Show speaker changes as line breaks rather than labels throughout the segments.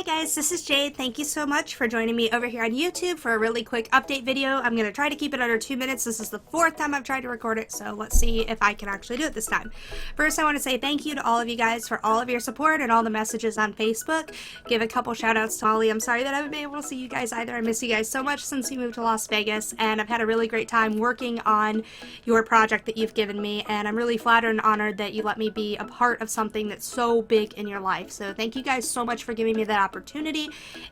guys, this is Jade. Thank you so much for joining me over here on YouTube for a really quick update video. I'm going to try to keep it under 2 minutes. This is the 4th time I've tried to record it, so let's see if I can actually do it this time. First, I want to say thank you to all of you guys for all of your support and all the messages on Facebook. Give a couple shout outs to Molly. I'm sorry that I haven't been able to see you guys either. I miss you guys so much since you moved to Las Vegas, and I've had a really great time working on your project that you've given me, and I'm really flattered and honored that you let me be a part of something that's so big in your life. So thank you guys so much for giving me that opportunity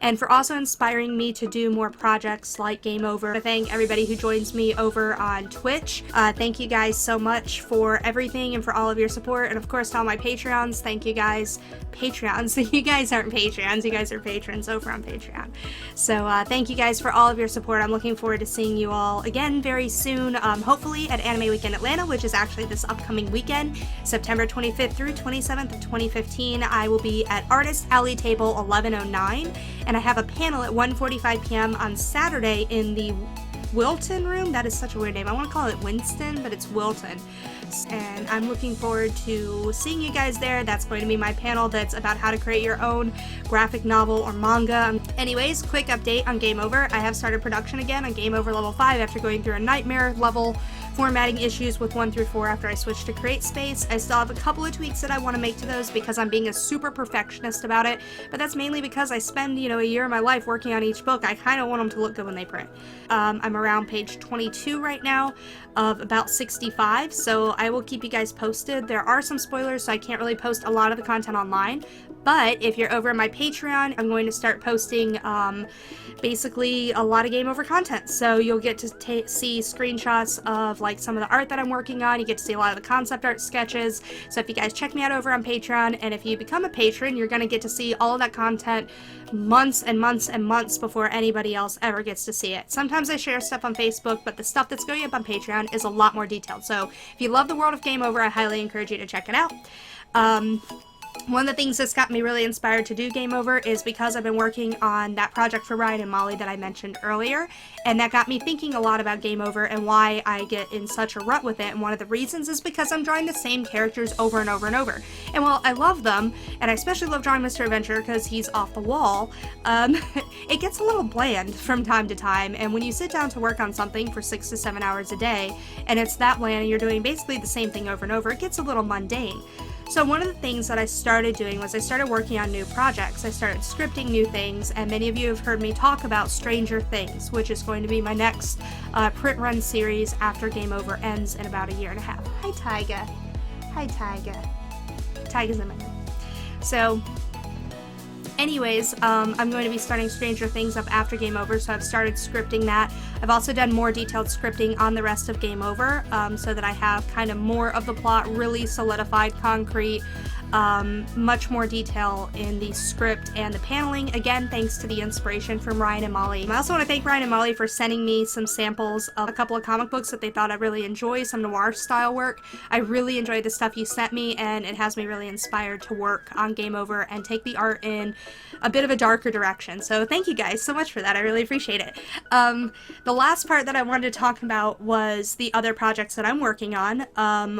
and for also inspiring me to do more projects like Game Over. I thank everybody who joins me over on Twitch. Thank you guys so much for everything and for all of your support, and of course to all my Patreons. Thank you guys. Patreons. You guys aren't Patreons, you guys are patrons over on Patreon. So thank you guys for all of your support. I'm looking forward to seeing you all again very soon, hopefully at Anime Weekend Atlanta, which is actually this upcoming weekend, September 25th through 27th of 2015. I will be at Artist Alley Table 1109, and I have a panel at 1:45 p.m. on Saturday in the Wilton room. That is such a weird name. I want to call it Winston, but it's Wilton. And I'm looking forward to seeing you guys there. That's going to be my panel that's about how to create your own graphic novel or manga. Anyways, quick update on Game Over. I have started production again on Game Over Level 5 after going through a nightmare level formatting issues with 1 through 4 after I switched to CreateSpace. I still have a couple of tweaks that I want to make to those because I'm being a super perfectionist about it, but that's mainly because I spend, a year of my life working on each book. I kind of want them to look good when they print. I'm around page 22 right now of about 65, so I will keep you guys posted. There are some spoilers, so I can't really post a lot of the content online, but if you're over on my Patreon, I'm going to start posting basically a lot of Game Over content. So you'll get to see screenshots of like some of the art that I'm working on. You get to see a lot of the concept art sketches. So if you guys check me out over on Patreon, and if you become a patron, you're going to get to see all of that content months and months and months before anybody else ever gets to see it. Sometimes I share stuff on Facebook, but the stuff that's going up on Patreon is a lot more detailed. So if you love the world of Game Over, I highly encourage you to check it out. One of the things that's got me really inspired to do Game Over is because I've been working on that project for Ryan and Molly that I mentioned earlier, and that got me thinking a lot about Game Over and why I get in such a rut with it. And one of the reasons is because I'm drawing the same characters over and over and over. And while I love them, and I especially love drawing Mr. Adventure because he's off the wall, it gets a little bland from time to time. And when you sit down to work on something for 6 to 7 hours a day, and it's that bland and you're doing basically the same thing over and over, it gets a little mundane. So one of the things that I started doing was I started working on new projects. I started scripting new things, and many of you have heard me talk about Stranger Things, which is going to be my next print run series after Game Over ends in about 1.5 years. Hi, Tyga. Hi, Tyga. Tyga's in my room. So anyways, I'm going to be starting Stranger Things up after Game Over, so I've started scripting that. I've also done more detailed scripting on the rest of Game Over, so that I have kind of more of the plot really solidified, concrete, much more detail in the script and the paneling, again thanks to the inspiration from Ryan and Molly. I also want to thank Ryan and Molly for sending me some samples of a couple of comic books that they thought I'd really enjoy, some noir style work. I really enjoyed the stuff you sent me, and it has me really inspired to work on Game Over and take the art in a bit of a darker direction. So thank you guys so much for that. I really appreciate it. The last part that I wanted to talk about was the other projects that I'm working on.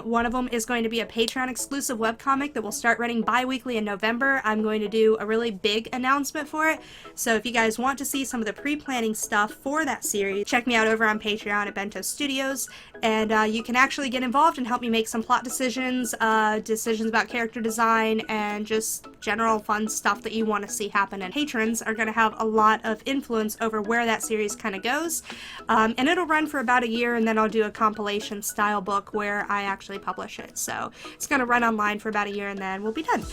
One of them is going to be a Patreon exclusive webcomic that will start running bi-weekly in November. I'm going to do a really big announcement for it. So if you guys want to see some of the pre-planning stuff for that series, check me out over on Patreon at Bento Studios, and you can actually get involved and help me make some plot decisions, decisions about character design, and just general fun stuff that you want to see happen. And patrons are going to have a lot of influence over where that series kind of goes, and it'll run for about 1 year, and then I'll do a compilation style book where I actually publish it. So it's going to run online for about 1 year, and then we'll be done.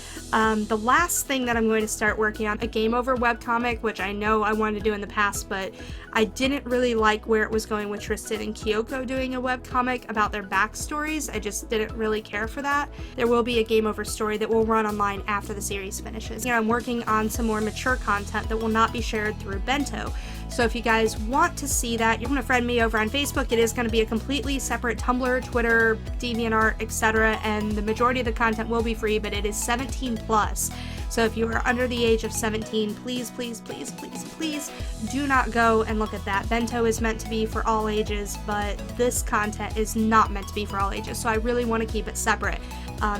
The last thing that I'm going to start working on, a Game Over webcomic, which I know I wanted to do in the past, but I didn't really like where it was going with Tristan and Kyoko doing a webcomic about their backstories. I just didn't really care for that. There will be a Game Over story that will run online after the series finishes. I'm working on some more mature content that will not be shared through Bento. So if you guys want to see that, you're going to friend me over on Facebook. It is going to be a completely separate Tumblr, Twitter, DeviantArt, etc. And the majority of the content will be free, but it is 17 plus. So if you are under the age of 17, please, please, please, please, please do not go and look at that. Bento is meant to be for all ages, but this content is not meant to be for all ages. So I really want to keep it separate.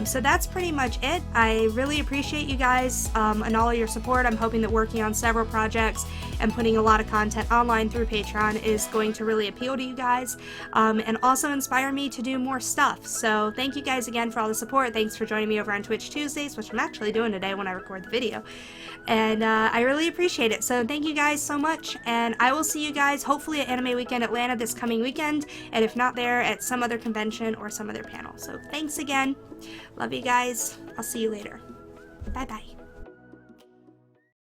So that's pretty much it. I really appreciate you guys and all of your support. I'm hoping that working on several projects and putting a lot of content online through Patreon is going to really appeal to you guys and also inspire me to do more stuff. So thank you guys again for all the support. Thanks for joining me over on Twitch Tuesdays, which I'm actually doing today when I record the video. And I really appreciate it. So thank you guys so much, and I will see you guys hopefully at Anime Weekend Atlanta this coming weekend, and if not there, at some other convention or some other panel. So thanks again. Love you guys. I'll see you later. Bye bye.